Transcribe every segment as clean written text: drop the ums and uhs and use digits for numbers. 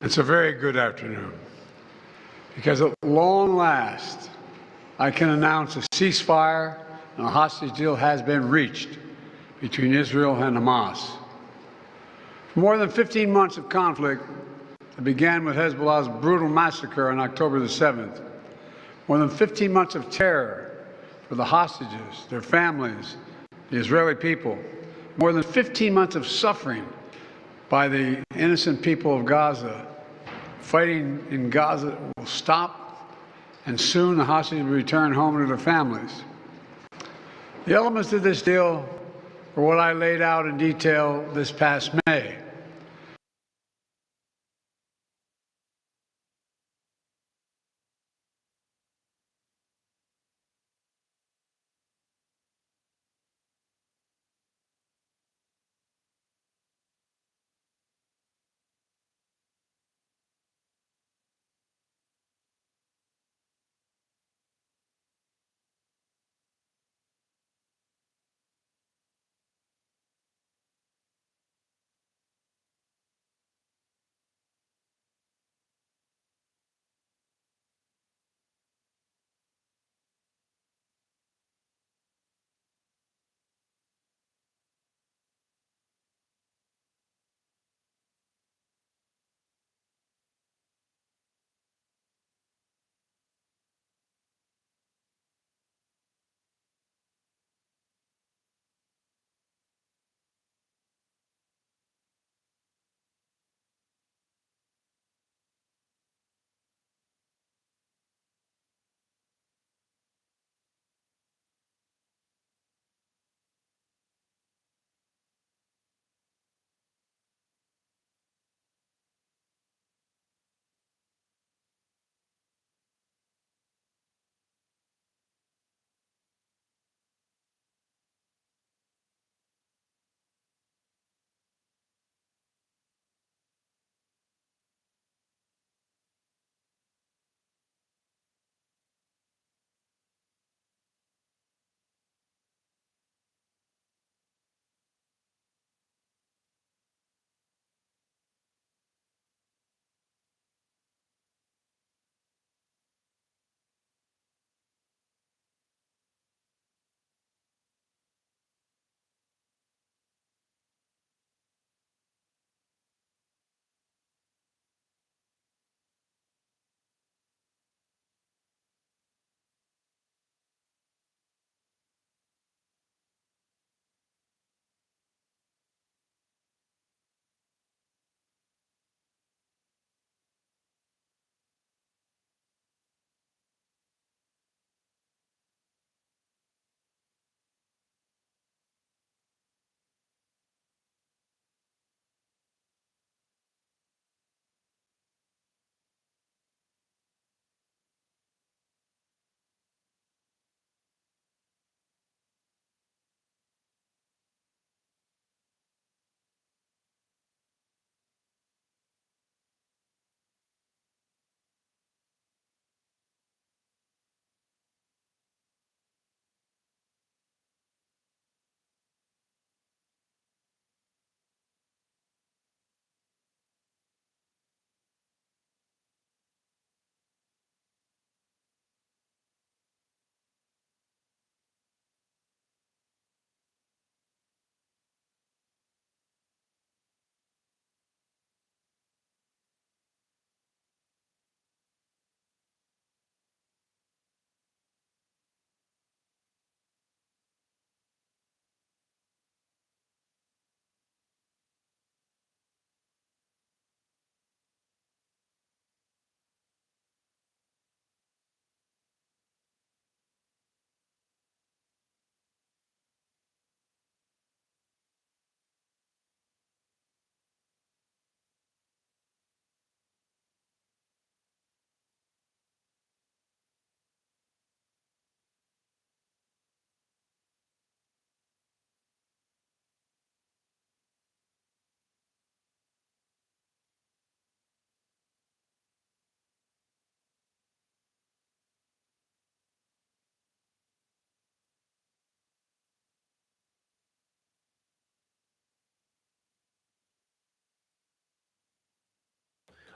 It's a very good afternoon because at long last I can announce a ceasefire and a hostage deal has been reached between Israel and Hamas. For more than 15 months of conflict that began with Hezbollah's brutal massacre on October the 7th, more than 15 months of terror for the hostages, their families, the Israeli people, more than 15 months of suffering by the innocent people of Gaza. Fighting in Gaza will stop, and soon the hostages will return home to their families. The elements of this deal are what I laid out in detail this past May.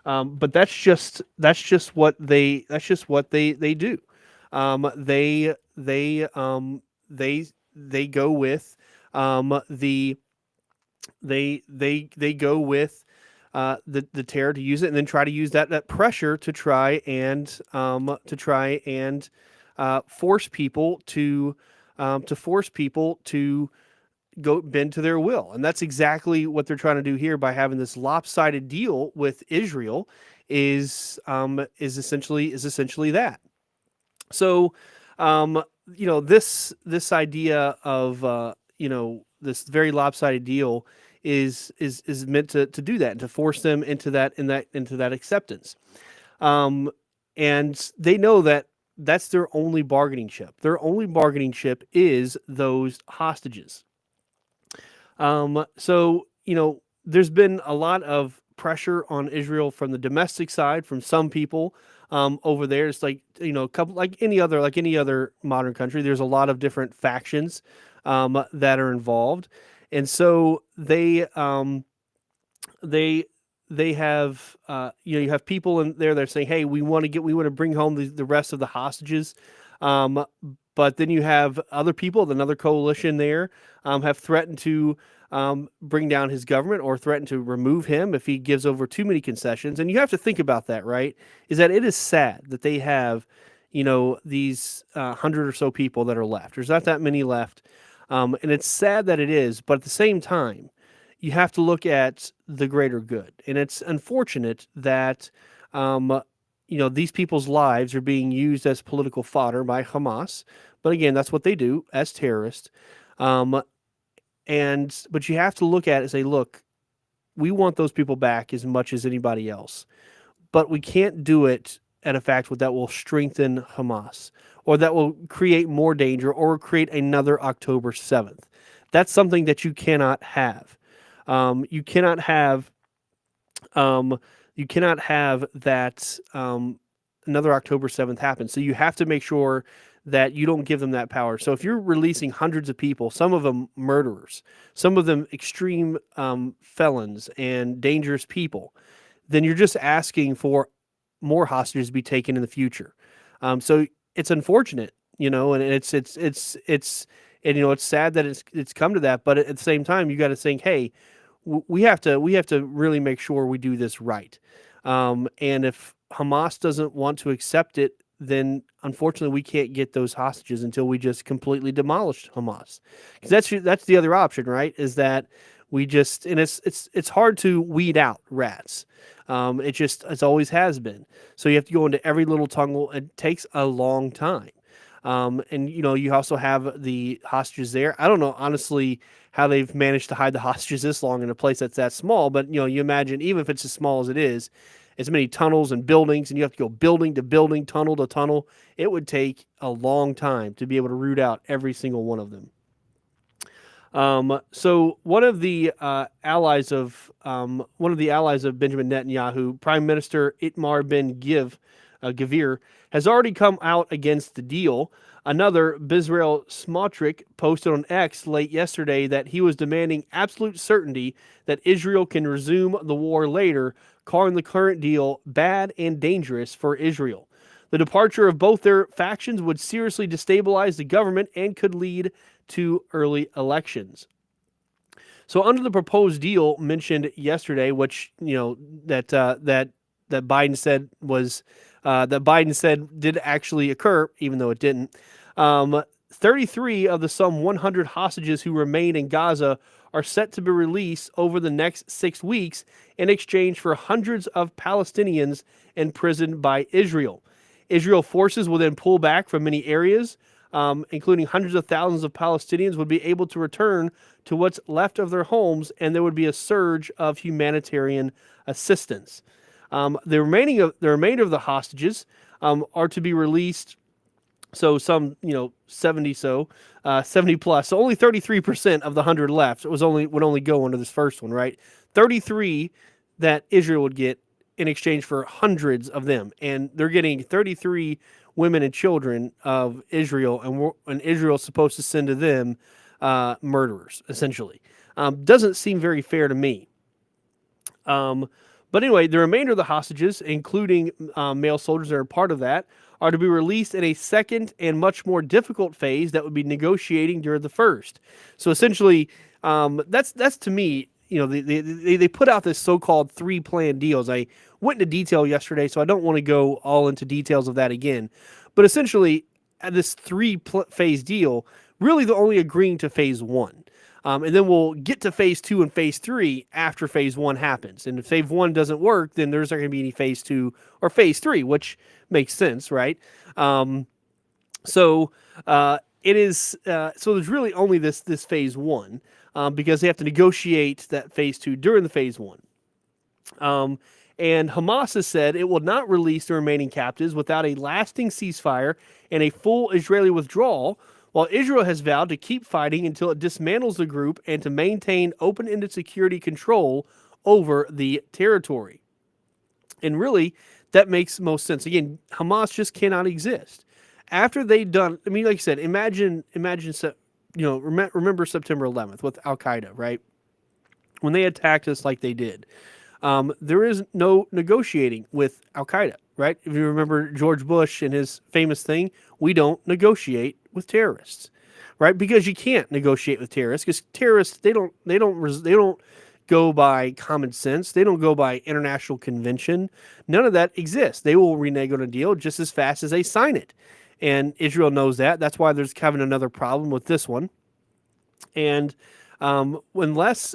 But that's just what they do. Um, they they they go with the they go with the terror to use it, and then try to use that pressure to try and force people to go bend to their will. And that's exactly what they're trying to do here by having this lopsided deal with Israel. Is essentially that. So, um, this idea of this very lopsided deal is meant to do that and to force them into that acceptance. Um, and they know that that's their only bargaining chip. Their only bargaining chip is those hostages. So there's been a lot of pressure on Israel from the domestic side, from some people over there. It's like a couple, like any other modern country. There's a lot of different factions that are involved, and so they they have you have people in there that are saying, hey, we want to bring home the rest of the hostages. Um, but then you have other people, another coalition there, have threatened to bring down his government or threatened to remove him if he gives over too many concessions. And you have to think about that, right? Is that it is sad that they have, these 100 or so people that are left. There's not that many left. And it's sad that it is, but at the same time, you have to look at the greater good. And it's unfortunate that, these people's lives are being used as political fodder by Hamas. But again, that's what they do as terrorists. Um, but you have to look at it and say, look, we want those people back as much as anybody else, but we can't do it at a fact that will strengthen Hamas or that will create more danger or create another October 7th. That's something that you cannot have. You cannot have that another October 7th happen. So you have to make sure that you don't give them that power. So if you're releasing hundreds of people, some of them murderers, some of them extreme felons and dangerous people, then you're just asking for more hostages to be taken in the future. So it's unfortunate, and it's sad that it's come to that. But at the same time, you got to think, hey, we have to really make sure we do this right. And if Hamas doesn't want to accept it, then unfortunately we can't get those hostages until we just completely demolish Hamas. Because that's the other option, right? Is that we just, and it's hard to weed out rats. It's always has been. So you have to go into every little tunnel. It takes a long time. And you also have the hostages there. I don't know honestly how they've managed to hide the hostages this long in a place that's that small. But you imagine, even if it's as small as it is, as many tunnels and buildings, and you have to go building to building, tunnel to tunnel. It would take a long time to be able to root out every single one of them. So one of the allies of Benjamin Netanyahu, Prime Minister Itamar Ben-Gvir, has already come out against the deal. Another, Bezalel Smotrich, posted on X late yesterday that he was demanding absolute certainty that Israel can resume the war later, calling the current deal bad and dangerous for Israel. The departure of both their factions would seriously destabilize the government and could lead to early elections. So under the proposed deal mentioned yesterday, which that Biden said did actually occur, even though it didn't. 33 of the some 100 hostages who remain in Gaza are set to be released over the next 6 weeks in exchange for hundreds of Palestinians imprisoned by Israel. Israel forces will then pull back from many areas, including hundreds of thousands of Palestinians would be able to return to what's left of their homes, and there would be a surge of humanitarian assistance. The remainder of the hostages are to be released. So some, 70 plus. So only 33% of the 100 left would only go under this first one, right? 33 that Israel would get in exchange for hundreds of them, and they're getting 33 women and children of Israel, and Israel's supposed to send to them murderers, essentially. Doesn't seem very fair to me. But anyway, the remainder of the hostages, including male soldiers that are part of that, are to be released in a second and much more difficult phase that would be negotiating during the first. So essentially, that's to me, they put out this so-called 3-plan deals. I went into detail yesterday, so I don't want to go all into details of that again. But essentially, this 3-phase deal, really they're only agreeing to phase 1. And then we'll get to phase 2 and phase 3 after phase 1 happens. And if phase 1 doesn't work, then there's not going to be any phase 2 or phase 3, which makes sense, right? So there's really only this phase 1 because they have to negotiate that phase 2 during the phase 1. And Hamas has said it will not release the remaining captives without a lasting ceasefire and a full Israeli withdrawal, while Israel has vowed to keep fighting until it dismantles the group and to maintain open-ended security control over the territory. And really, that makes most sense. Again, Hamas just cannot exist. After they've done, I mean, like I said, remember September 11th with Al-Qaeda, right? When they attacked us like they did. There is no negotiating with Al-Qaeda, right? If you remember George Bush and his famous thing, we don't negotiate with terrorists, right? Because you can't negotiate with terrorists because terrorists, they don't go by common sense. They don't go by international convention. None of that exists. They will renege on a deal just as fast as they sign it. And Israel knows that. That's why there's having another problem with this one. And unless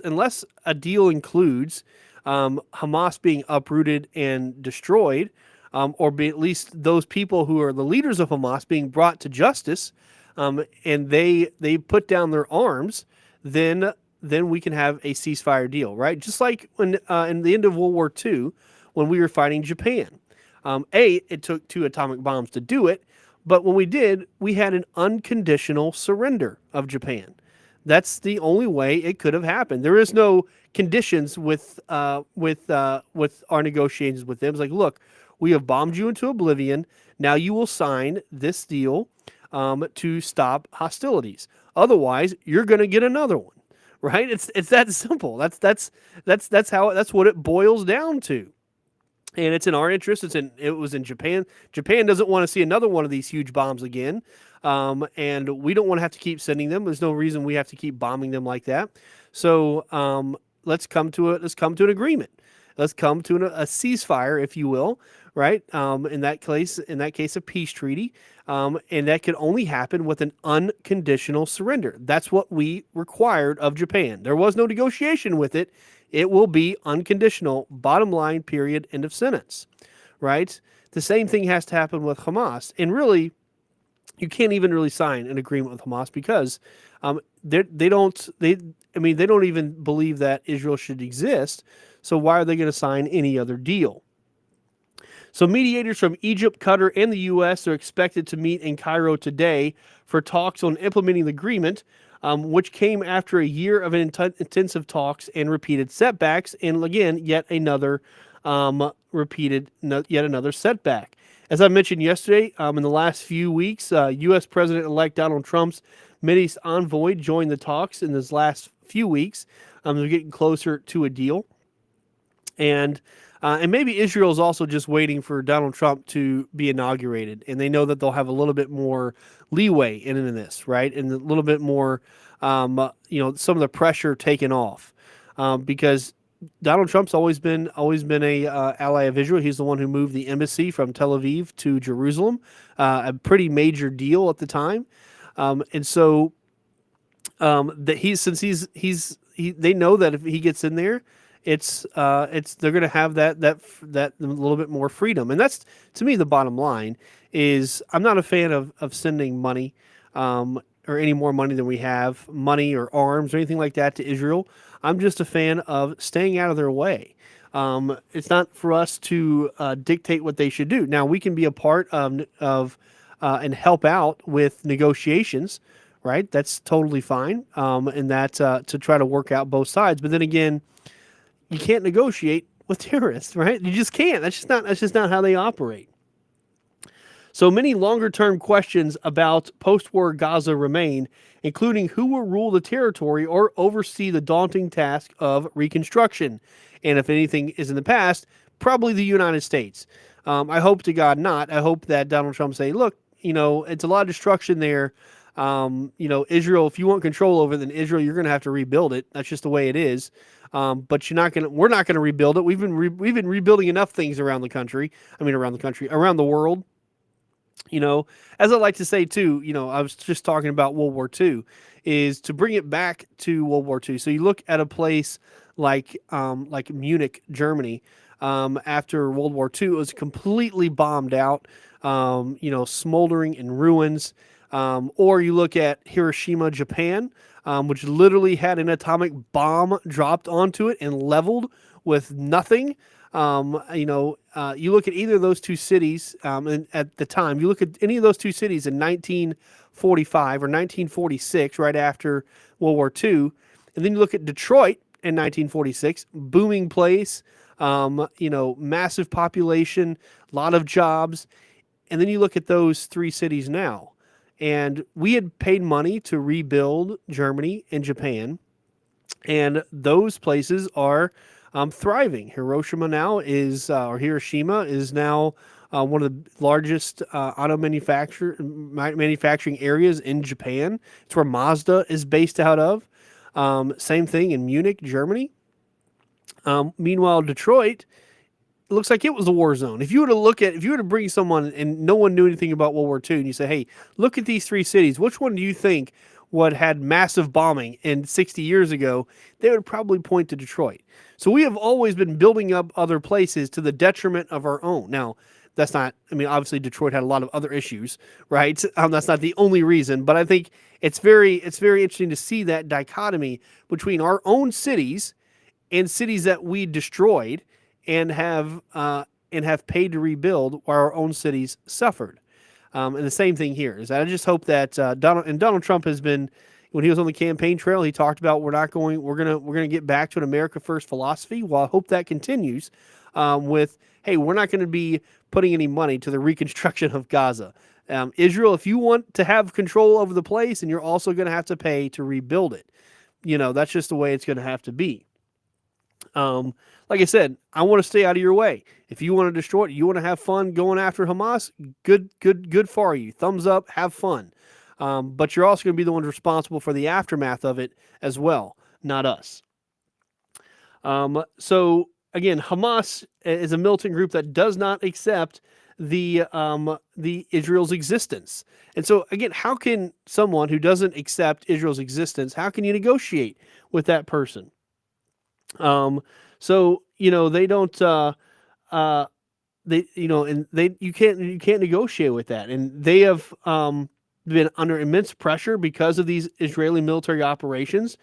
a deal includes Hamas being uprooted and destroyed, or be at least those people who are the leaders of Hamas being brought to justice, and they put down their arms, then we can have a ceasefire deal, right? Just like when in the end of World War II, when we were fighting Japan. It took 2 atomic bombs to do it, but when we did, we had an unconditional surrender of Japan. That's the only way it could have happened. There is no conditions with our negotiations with them. It's like, look, we have bombed you into oblivion. Now you will sign this deal to stop hostilities. Otherwise, you're going to get another one, right? It's that simple. That's what it boils down to. And it's in our interest. It was in Japan. Japan doesn't want to see another one of these huge bombs again. And we don't want to have to keep sending them. There's no reason we have to keep bombing them like that. So let's come to an agreement. Let's come to a ceasefire, if you will, right? In that case, a peace treaty, and that could only happen with an unconditional surrender. That's what we required of Japan. There was no negotiation with it. It will be unconditional. Bottom line. Period. End of sentence. Right? The same thing has to happen with Hamas, and really, you can't even really sign an agreement with Hamas because they don't even believe that Israel should exist. So why are they going to sign any other deal? So mediators from Egypt, Qatar, and the U.S. are expected to meet in Cairo today for talks on implementing the agreement, which came after a year of intensive talks and repeated setbacks, and again, yet another setback. As I mentioned yesterday, in the last few weeks, U.S. President-elect Donald Trump's Mideast envoy joined the talks in this last few weeks. They're getting closer to a deal. And maybe Israel is also just waiting for Donald Trump to be inaugurated, and they know that they'll have a little bit more leeway in this, right? And a little bit more, some of the pressure taken off, because Donald Trump's always been a ally of Israel. He's the one who moved the embassy from Tel Aviv to Jerusalem, a pretty major deal at the time, and so that they know that if he gets in there, they're going to have that little bit more freedom. And that's, to me, the bottom line is I'm not a fan of sending money, or any more money than we have, money or arms or anything like that to Israel. I'm just a fan of staying out of their way. It's not for us to dictate what they should do. Now, we can be a part of and help out with negotiations, right? That's totally fine. And that's to try to work out both sides. But then again, you can't negotiate with terrorists, right? You just can't. That's just not how they operate. So many longer-term questions about post-war Gaza remain, including who will rule the territory or oversee the daunting task of reconstruction. And if anything is in the past, probably the United States. I hope to God not. I hope that Donald Trump say, look, it's a lot of destruction there. Israel, if you want control over it, then Israel, you're going to have to rebuild it. That's just the way it is. But we're not going to rebuild it. We've been rebuilding enough things around the world. As I like to say too, I was just talking about World War II, is to bring it back to World War II. So you look at a place like Munich, Germany, after World War II, it was completely bombed out, smoldering in ruins. Or you look at Hiroshima, Japan, which literally had an atomic bomb dropped onto it and leveled with nothing. You look at either of those two cities, and at the time, you look at any of those two cities in 1945 or 1946, right after World War II, and then you look at Detroit in 1946, booming place, massive population, a lot of jobs, and then you look at those three cities now, and we had paid money to rebuild Germany and Japan, and those places are thriving. Hiroshima is now one of the largest auto manufacturing areas in Japan. It's where Mazda is based out of. Same thing in Munich, Germany. Meanwhile, Detroit, it looks like it was a war zone. If you were to bring someone and no one knew anything about World War II, and you say, hey, look at these three cities, which one do you think had massive bombing in 60 years ago? They would probably point to Detroit. So we have always been building up other places to the detriment of our own. Now, that's not, obviously Detroit had a lot of other issues, right? That's not the only reason, but I think it's very interesting to see that dichotomy between our own cities and cities that we destroyed and have paid to rebuild while our own cities suffered. And the same thing here is that I just hope that Donald Trump has been, when he was on the campaign trail, he talked about we're gonna get back to an America First philosophy. Well, I hope that continues with, hey, we're not going to be putting any money to the reconstruction of Gaza. Israel, if you want to have control over the place, and you're also going to have to pay to rebuild it. That's just the way it's going to have to be. Like I said, I want to stay out of your way. If you want to destroy it, you want to have fun going after Hamas, good for you. Thumbs up, have fun. But you're also going to be the one responsible for the aftermath of it as well, not us. So again, Hamas is a militant group that does not accept the Israel's existence. And so again, how can someone who doesn't accept Israel's existence, how can you negotiate with that person? They don't, you can't negotiate with that. And they have, been under immense pressure because of these Israeli military operations,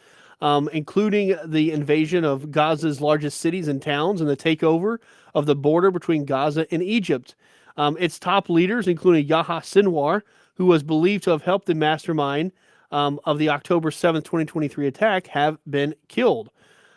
including the invasion of Gaza's largest cities and towns and the takeover of the border between Gaza and Egypt. Its top leaders, including Yahya Sinwar, who was believed to have helped the mastermind of the October 7th, 2023 attack, have been killed.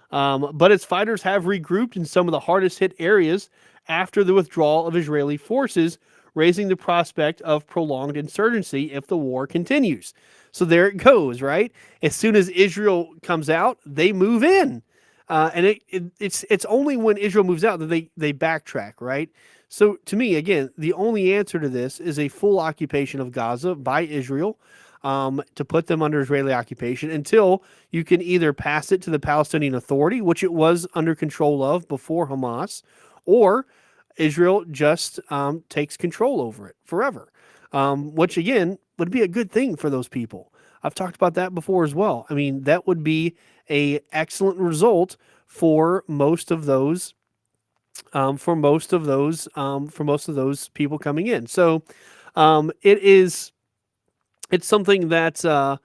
But its fighters have regrouped in some of the hardest hit areas after the withdrawal of Israeli forces, raising the prospect of prolonged insurgency if the war continues. So there it goes, right? As soon as Israel comes out, they move in. And it's only when Israel moves out that they backtrack, right? So to me, again, the only answer to this is a full occupation of Gaza by Israel, to put them under Israeli occupation until you can either pass it to the Palestinian Authority, which it was under control of before Hamas, or Israel just takes control over it forever, which again would be a good thing for those people. I've talked about that before as well. That would be a excellent result for most of those people coming in. So it's something that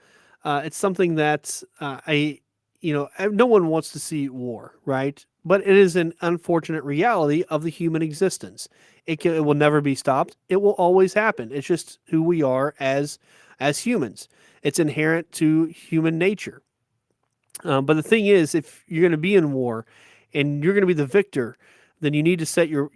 no one wants to see war, right? But it is an unfortunate reality of the human existence. It will never be stopped. It will always happen. It's just who we are as humans. It's inherent to human nature. But the thing is, if you're going to be in war and you're going to be the victor, then you need to set your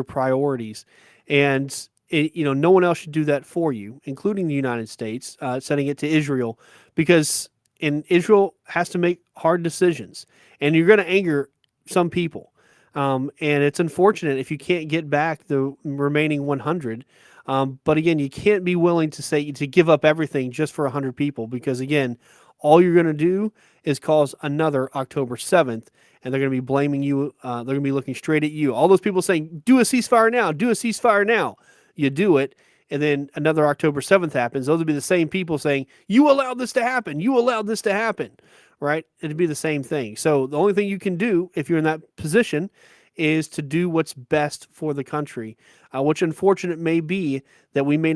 priorities. and no one else should do that for you, including the United States, sending it to Israel, because Israel has to make hard decisions, and you're going to anger some people. And it's unfortunate if you can't get back the remaining 100. But again, you can't be willing to give up everything just for 100 people, because again, all you're going to do is cause another October 7th, and they're going to be blaming you. They're going to be looking straight at you. All those people saying, do a ceasefire now, do a ceasefire now. You do it, and then another October 7th happens. Those would be the same people saying, you allowed this to happen. You allowed this to happen, right? It'd be the same thing. So the only thing you can do if you're in that position is to do what's best for the country, which unfortunate may be that they may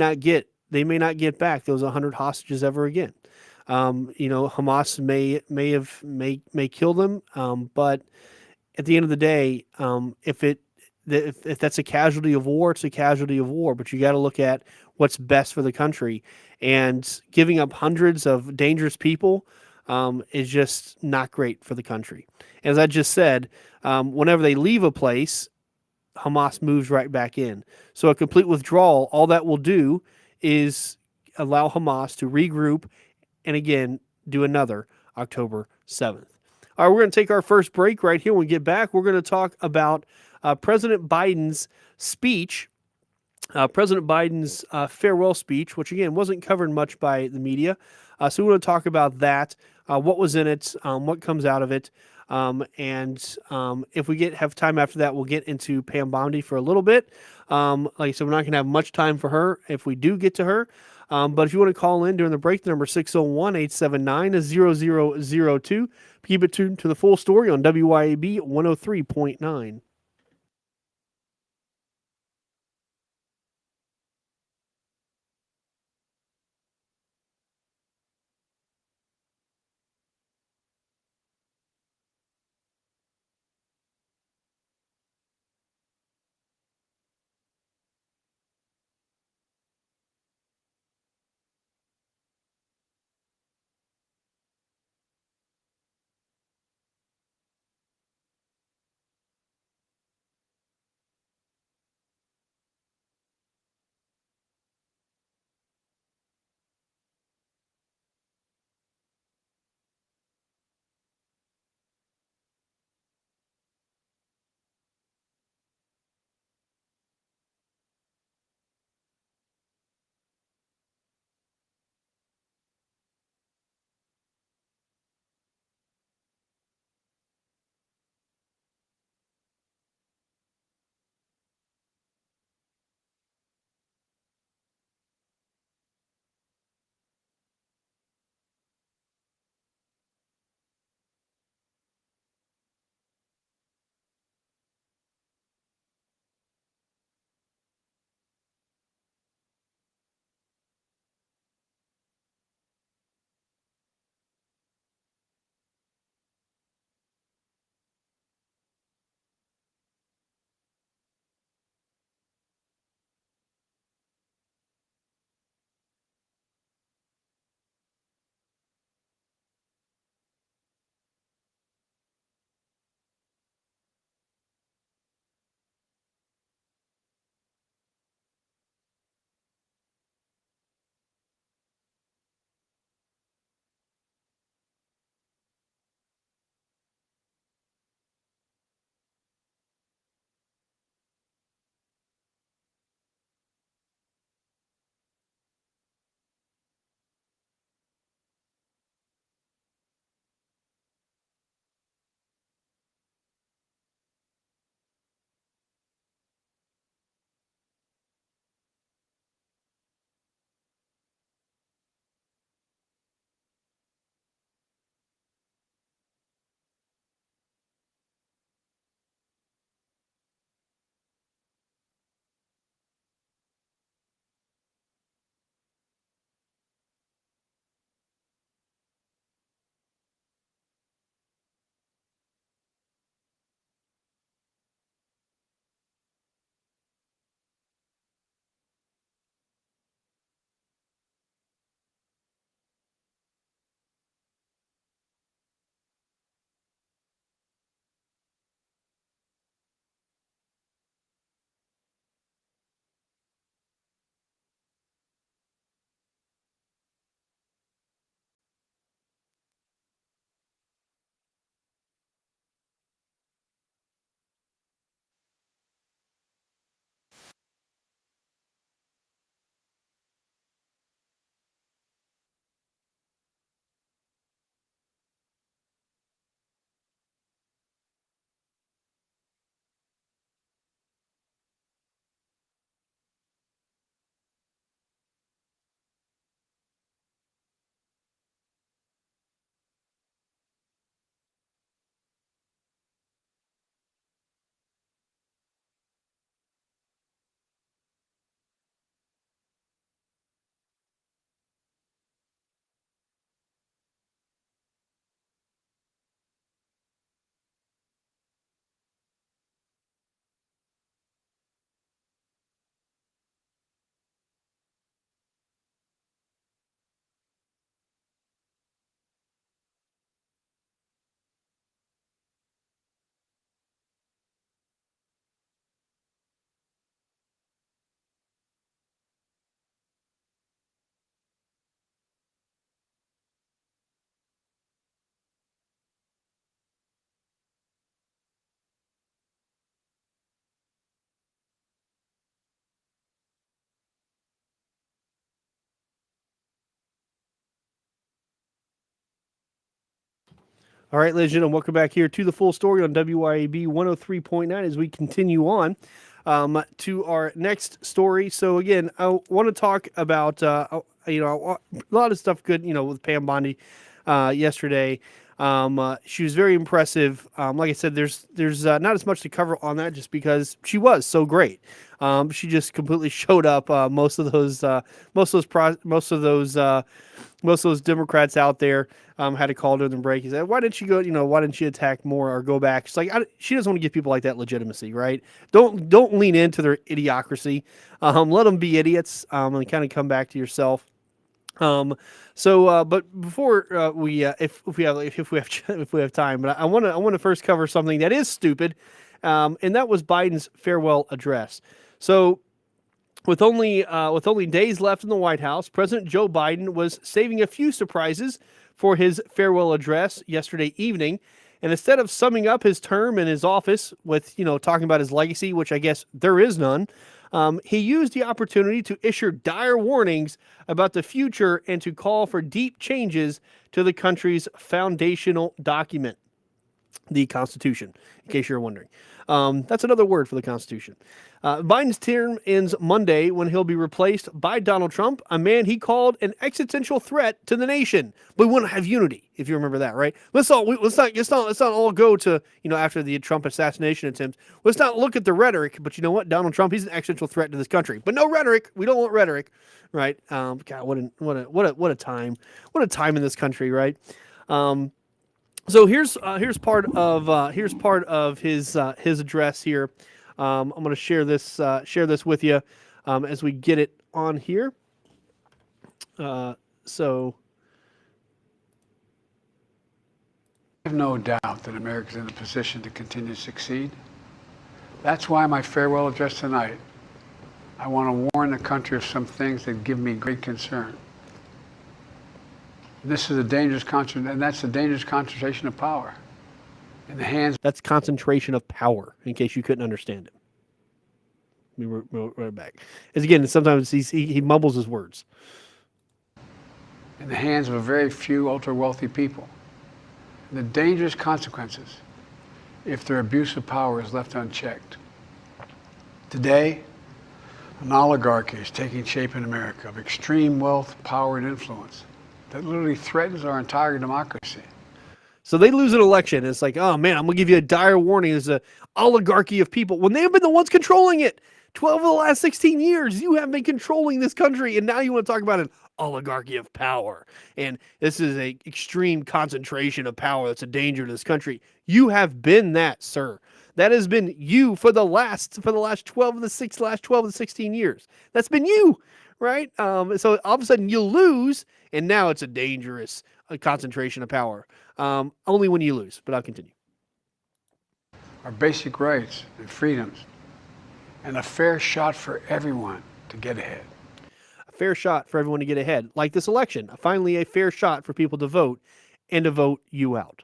not get back those 100 hostages ever again. Hamas may kill them, but at the end of the day, if that's a casualty of war, it's a casualty of war. But you got to look at what's best for the country, and giving up hundreds of dangerous people is just not great for the country. As I just said, whenever they leave a place, Hamas moves right back in. So a complete withdrawal, all that will do is allow Hamas to regroup and again do another October 7th. All right, we're going to take our first break right here. When we get back, we're going to talk about President Biden's speech, President Biden's farewell speech, which again wasn't covered much by the media. So we want to talk about that, what was in it, what comes out of it. And if we have time after that, we'll get into Pam Bondi for a little bit. Like I said, we're not going to have much time for her if we do get to her. But if you want to call in during the break, the number 601-879-0002. Keep it tuned to the full story on WYAB 103.9. All right, ladies and gentlemen, welcome back here to the full story on WYAB 103.9 as we continue on to our next story. So again, I want to talk about a lot of stuff good, with Pam Bondi yesterday. She was very impressive. Like I said, there's not as much to cover on that just because she was so great. She just completely showed up. Most of those Democrats out there had to call during the break. He said, "Why didn't you go? Why didn't you attack more or go back?" She's like, she doesn't want to give people like that legitimacy, right? Don't lean into their idiocracy. Let them be idiots and kind of come back to yourself. But before if we have time, but I want to first cover something that is stupid, and that was Biden's farewell address. So, with only days left in the White House, President Joe Biden was saving a few surprises for his farewell address yesterday evening. And instead of summing up his term in his office with, talking about his legacy, which I guess there is none, he used the opportunity to issue dire warnings about the future and to call for deep changes to the country's foundational document, the Constitution, in case you're wondering. That's another word for the Constitution. Biden's term ends Monday when he'll be replaced by Donald Trump, a man he called an existential threat to the nation. We want to have unity, if you remember that, right? Let's not all go to, after the Trump assassination attempt. Let's not look at the rhetoric, but you know what? Donald Trump, he's an existential threat to this country. But no rhetoric. We don't want rhetoric, right? God, what a time in this country, right? So here's part of his address here. I'm going to share this with you as we get it on here. So I have no doubt that America is in a position to continue to succeed. That's why my farewell address tonight, I want to warn the country of some things that give me great concern. This is a dangerous and that's a dangerous concentration of power in the hands. That's concentration of power, in case you couldn't understand it. We're right back. As again, sometimes he mumbles his words. In the hands of a very few ultra-wealthy people. And the dangerous consequences if their abuse of power is left unchecked. Today, an oligarchy is taking shape in America of extreme wealth, power, and influence that literally threatens our entire democracy. So they lose an election. It's like, oh man, I'm going to give you a dire warning. There's an oligarchy of people when they've been the ones controlling it. 12 of the last 16 years, you have been controlling this country, and now you want to talk about an oligarchy of power. And this is an extreme concentration of power that's a danger to this country. You have been that, sir. That has been you for the last 12 of the 16 years. That's been you, right? So all of a sudden you lose, and now it's a dangerous concentration of power. Only when you lose, but I'll continue. Our basic rights and freedoms, and a fair shot for everyone to get ahead. A fair shot for everyone to get ahead. Like this election, finally a fair shot for people to vote and to vote you out.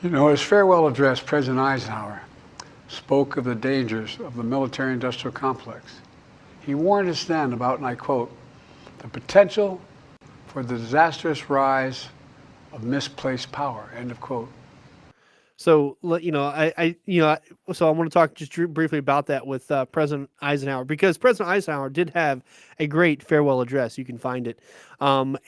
His farewell address, President Eisenhower spoke of the dangers of the military-industrial complex. He warned us then about, and I quote, the potential for the disastrous rise of misplaced power, end of quote. So, so I want to talk just briefly about that with President Eisenhower, because President Eisenhower did have a great farewell address. You can find it. What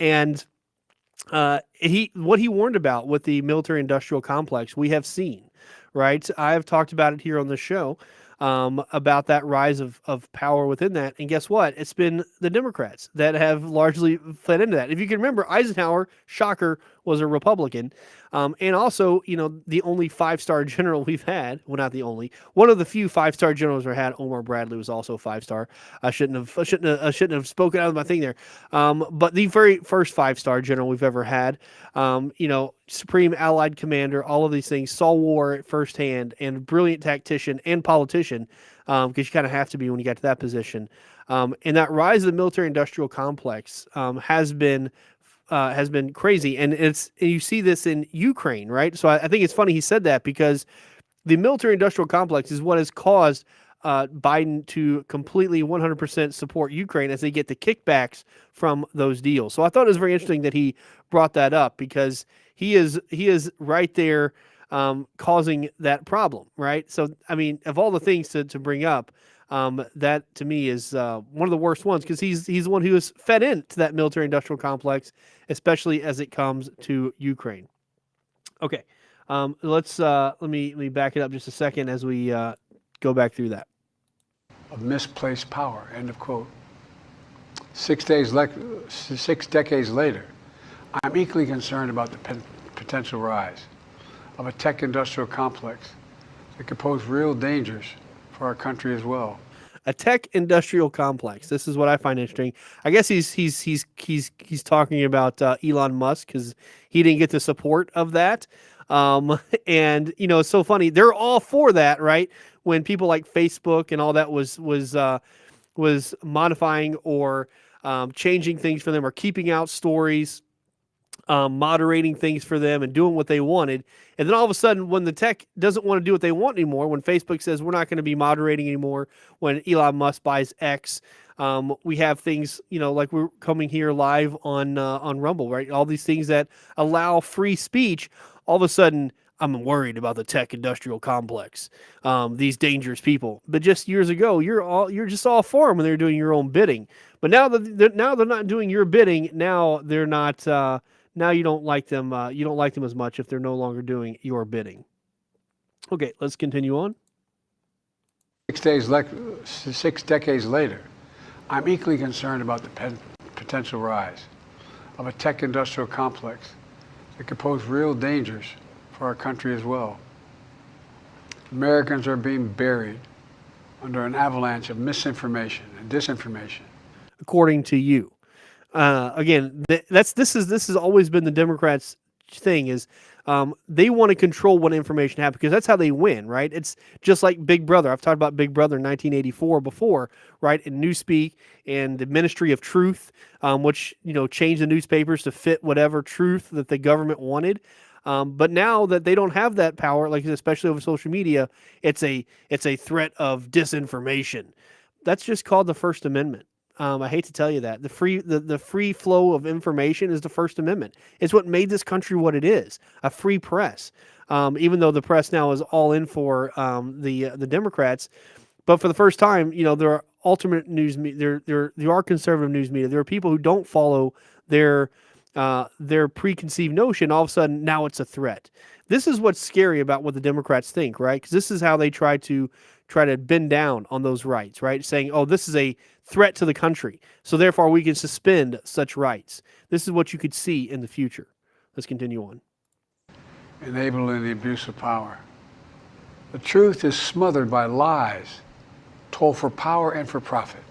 he warned about with the military-industrial complex, we have seen, right? I've talked about it here on the show. About that rise of power within that. And guess what? It's been the Democrats that have largely fed into that. If you can remember, Eisenhower, shocker, was a Republican. And also, the only 5-star general we've had, well, not the only, one of the few 5-star generals we had, Omar Bradley, was also 5-star. I shouldn't have spoken out of my thing there. But the very first 5-star general we've ever had, Supreme Allied Commander, all of these things, saw war at firsthand, and brilliant tactician and politician, because you kind of have to be when you get to that position. And that rise of the military-industrial complex has been crazy, and you see this in Ukraine, right? So I think it's funny he said that, because the military-industrial complex is what has caused Biden to completely 100% support Ukraine as they get the kickbacks from those deals. So I thought it was very interesting that he brought that up, because he is right there causing that problem, right? So, I mean, of all the things to bring up, that to me is one of the worst ones because he's the one who is fed into that military industrial complex, especially as it comes to Ukraine. Okay, let me back it up just a second as we go back through that. Of misplaced power, end of quote. 6 decades later, I'm equally concerned about the potential rise of a tech industrial complex that could pose real dangers for our country as well. A tech industrial complex. This is what I find interesting. I guess he's talking about Elon Musk because he didn't get the support of that. And you know, it's so funny. They're all for that, right? When people like Facebook and all that was modifying or changing things for them or keeping out stories, moderating things for them and doing what they wanted. And then all of a sudden, when the tech doesn't want to do what they want anymore, when Facebook says we're not going to be moderating anymore, when Elon Musk buys X, we have things, you know, like we're coming here live on Rumble, right? All these things that allow free speech. All of a sudden, I'm worried about the tech industrial complex, these dangerous people. But just years ago, you're just all for them when they're doing your own bidding. But now that they're not doing your bidding, now they're not. Now you don't like them. You don't like them as much if they're no longer doing your bidding. Okay, let's continue on. 6 decades later, I'm equally concerned about the potential rise of a tech industrial complex that could pose real dangers for our country as well. Americans are being buried under an avalanche of misinformation and disinformation. According to you, again, this has always been the Democrats' thing is they want to control what information happens because that's how they win, right? It's just like Big Brother. I've talked about Big Brother in 1984 before, right? In Newspeak and the Ministry of Truth, which, you know, changed the newspapers to fit whatever truth that the government wanted. But now that they don't have that power, like especially over social media, it's a threat of disinformation. That's just called the First Amendment. I hate to tell you that the free flow of information is the First Amendment. It's what made this country what it is, a free press. Even though the press now is all in for the Democrats, but for the first time, you know, there are alternate news media. There are conservative news media. There are people who don't follow their preconceived notion. All of a sudden, now it's a threat. This is what's scary about what the Democrats think, right? Because this is how they try to bend down on those rights, right? Saying, oh, this is a threat to the country, so therefore we can suspend such rights. This is what you could see in the future. Let's continue on. Enabling the abuse of power. The truth is smothered by lies told for power and for profit.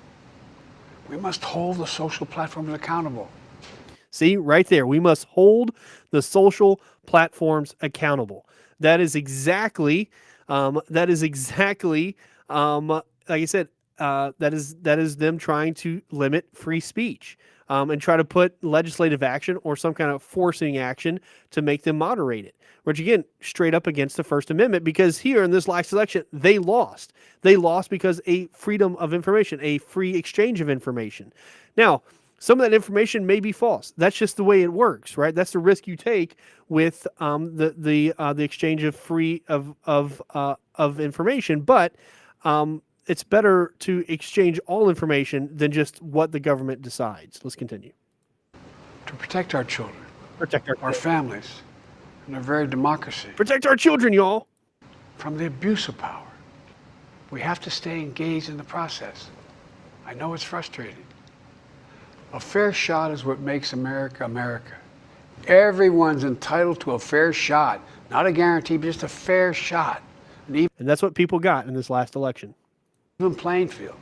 We must hold the social platforms accountable. See, right there, we must hold the social platforms accountable. That is exactly, like I said, that is them trying to limit free speech and try to put legislative action or some kind of forcing action to make them moderate it. Which again, straight up against the First Amendment, because here in this last election, they lost. They lost because a freedom of information, a free exchange of information. Now, some of that information may be false. That's just the way it works, right? That's the risk you take with the exchange of free of information. But it's better to exchange all information than just what the government decides. Let's continue. To protect our children, Protect our families, and our very democracy. Protect our children, y'all. From the abuse of power. We have to stay engaged in the process. I know it's frustrating. A fair shot is what makes America, America. Everyone's entitled to a fair shot. Not a guarantee, but just a fair shot. And that's what people got in this last election. Even playing field.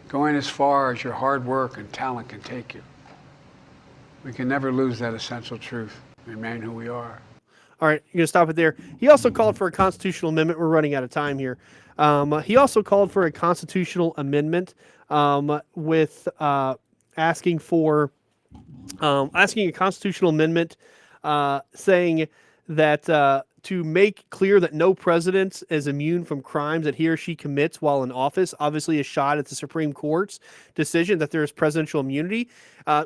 Going as far as your hard work and talent can take you. We can never lose that essential truth. Remain who we are. All right, you're going to stop it there. He also called for a constitutional amendment. We're running out of time here. He also called for a constitutional amendment with asking a constitutional amendment saying that to make clear that no president is immune from crimes that he or she commits while in office. Obviously, a shot at the Supreme Court's decision that there is presidential immunity,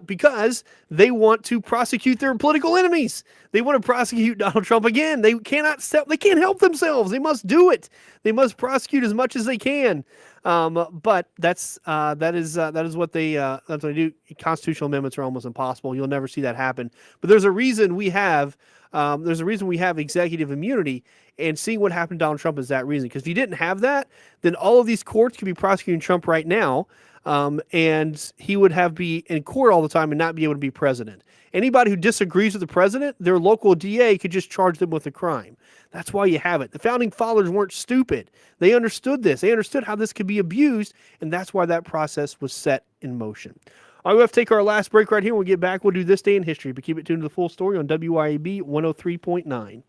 because they want to prosecute their political enemies. They want to prosecute Donald Trump again. They cannot step. They can't help themselves. They must do it. They must prosecute as much as they can. But that is what that's what they do. Constitutional amendments are almost impossible. You'll never see that happen. But there's a reason we have executive immunity, and seeing what happened to Donald Trump is that reason. Because if you didn't have that, then all of these courts could be prosecuting Trump right now, and he would be in court all the time and not be able to be president. Anybody who disagrees with the president, their local DA could just charge them with a crime. That's why you have it. The founding fathers weren't stupid. They understood this. They understood how this could be abused, and that's why that process was set in motion. All right, we have to take our last break right here. When we get back, we'll do This Day in History, but keep it tuned to the full story on WYAB 103.9.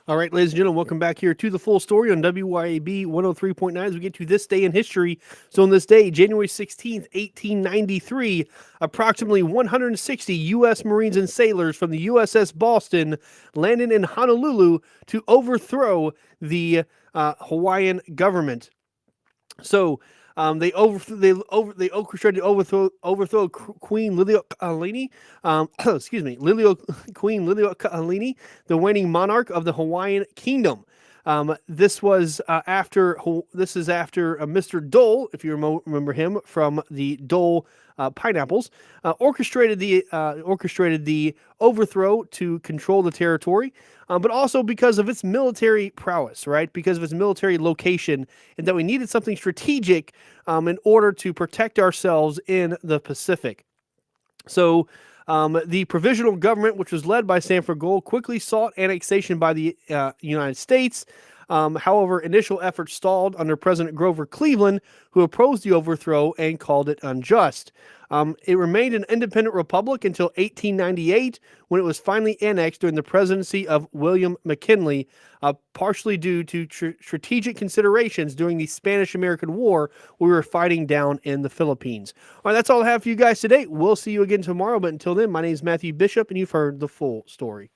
All right, ladies and gentlemen, welcome back here to the full story on WYAB 103.9 as we get to this day in history. So on this day, January 16th, 1893, approximately 160 U.S. Marines and sailors from the USS Boston landed in Honolulu to overthrow the Hawaiian government. So they orchestrated to overthrow Queen Liliuokalani, Queen Liliuokalani, the reigning monarch of the Hawaiian Kingdom. This is after Mr. Dole, if you remember him from the Dole pineapples, orchestrated the overthrow to control the territory, but also because of its military prowess, right? Because of its military location, and that we needed something strategic in order to protect ourselves in the Pacific. So the provisional government, which was led by Sanford Gould, quickly sought annexation by the United States. However, initial efforts stalled under President Grover Cleveland, who opposed the overthrow and called it unjust. It remained an independent republic until 1898, when it was finally annexed during the presidency of William McKinley, partially due to strategic considerations during the Spanish-American War we were fighting down in the Philippines. All right, that's all I have for you guys today. We'll see you again tomorrow, but until then, my name is Matthew Bishop, and you've heard the full story.